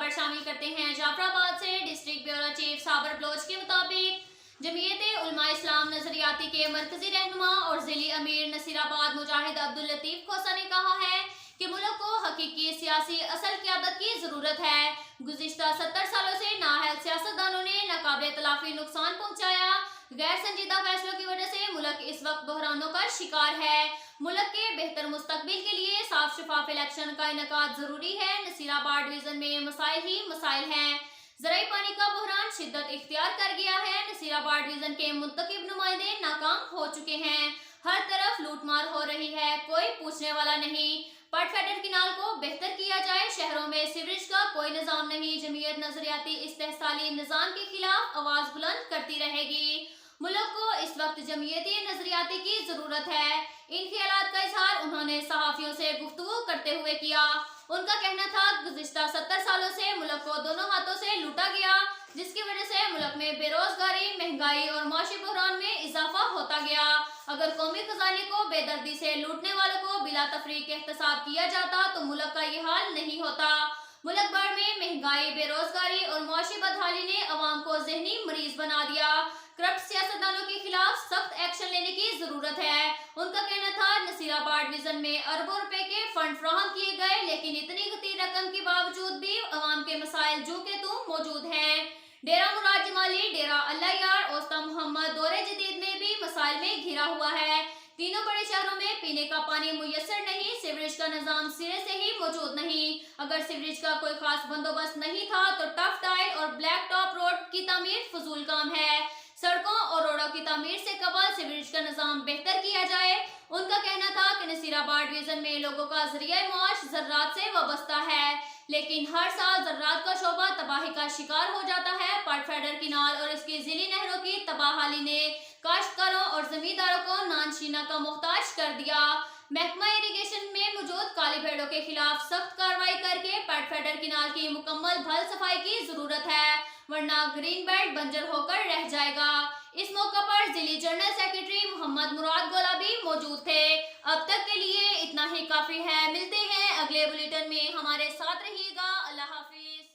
खबर शामिल करते हैं जाफराबाद से। डिस्ट्रिक्ट ब्यूरो चीफ साबर बलोच के मुताबिक जमीयत उलमा इस्लाम नजरियाती के मरकजी रहनुमा और जिली अमीर नसीराबाद मुजाहिद अब्दुल लतीफ खोसा ने कहा है कि मुल्क को हकीकी सियासी असल क़यादत की जरूरत है। गुज़िश्ता 70 सालों से नाअहल सियासतदानों ने नाकाबिल तलाफी नुकसान पहुँचाया। गैर संजीदा फैसलों की वजह से मुल्क इस वक्त बहरानों का शिकार है। मुल्क के बेहतर मुस्तकबिल के लिए साफ शफाफ इलेक्शन का इनेकाद जरूरी है। नसीराबाद डिवीजन में मसाइल ही मसाइल हैं। ज़राई पानी का बहरान शिद्दत इख्तियार कर गया है। नसीराबाद डिवीजन के मुंतखब नुमाइंदे नाकाम हो चुके हैं। हर तरफ लूटमार हो रही है, कोई पूछने वाला नहीं। पटफेडर किनाल को बेहतर किया जाए। शहरों में सीवरेज का कोई निजाम नहीं। जमीयत नजरियाती इस्तेहसाली निजाम के खिलाफ आवाज बुलंद करती रहेगी। मुल्क को इस वक्त जमीयती नजरियाती की जरूरत है। इन ख्यालात का इजहार उन्होंने सहाफियों से गुफ्तगू करते हुए किया। उनका कहना था गुज़िश्ता 70 सालों से मुल्क को दोनों हाथों से लूटा गया, जिसकी वजह से मुल्क में बेरोजगारी, महंगाई और माशी बहरान में इजाफा होता गया। अगर कौमी खजाने को बेदर्दी से लूटने वालों को बिला तफरीक एहतसाब किया जाता तो मुल्क का ये हाल नहीं होता। मुल्क भर में महंगाई, बेरोजगारी और माशी बदहाली ने अवाम को जहनी मरीज बना दिया। करप्ट सियासतदानों के खिलाफ सख्त एक्शन लेने की जरूरत है। उनका कहना था नसीराबाद डिवीजन में अरबों रुपए के फंड फराहम किए गए, लेकिन इतनी गती रकम के बावजूद भी अवाम के मसाइल जो के तुम मौजूद हैं। डेरा मुराद जमाली, डेरा अल्लाह यार, ओस्ता मोहम्मद दौरे जदीद में भी मसाइल में घिरा हुआ है। तीनों बड़े शहरों में पीने का पानी मुयस्सर नहीं। सीवरेज का निजाम सिरे से ही मौजूद नहीं। अगर सीवरेज का कोई खास बंदोबस्त नहीं था तो टफ टाइल और ब्लैक टॉप रोड की तामीर फजूल काम है। सड़कों और रोडों की तामीर से कबल सीवरेज का निजाम बेहतर किया जाए। उनका कहना था कि नसीराबाद डिवीजन में लोगों का जरिया माश ज़र्रात से वाबस्ता है, लेकिन हर साल ज़र्रात का शोबा तबाही का शिकार हो जाता है। पटफेडर किनाल और इसकी जिली नहरों की तबाहाली ने काश्तकारों और जमींदारों को नानशीना का मोहताज कर दिया। महकमा इरिगेशन में मौजूद काली भेड़ों के खिलाफ सख्त कार्रवाई करके पटफेडर किनाल की मुकम्मल भल सफाई की जरूरत है, वरना ग्रीन बेल्ट बंजर होकर रह जाएगा। इस मौका पर जिली जनरल सेक्रेटरी मोहम्मद मुराद गोला भी मौजूद थे। अब तक के लिए इतना ही काफी है। मिलते हैं अगले बुलेटिन में, हमारे साथ रहिएगा। अल्लाह हाफिज।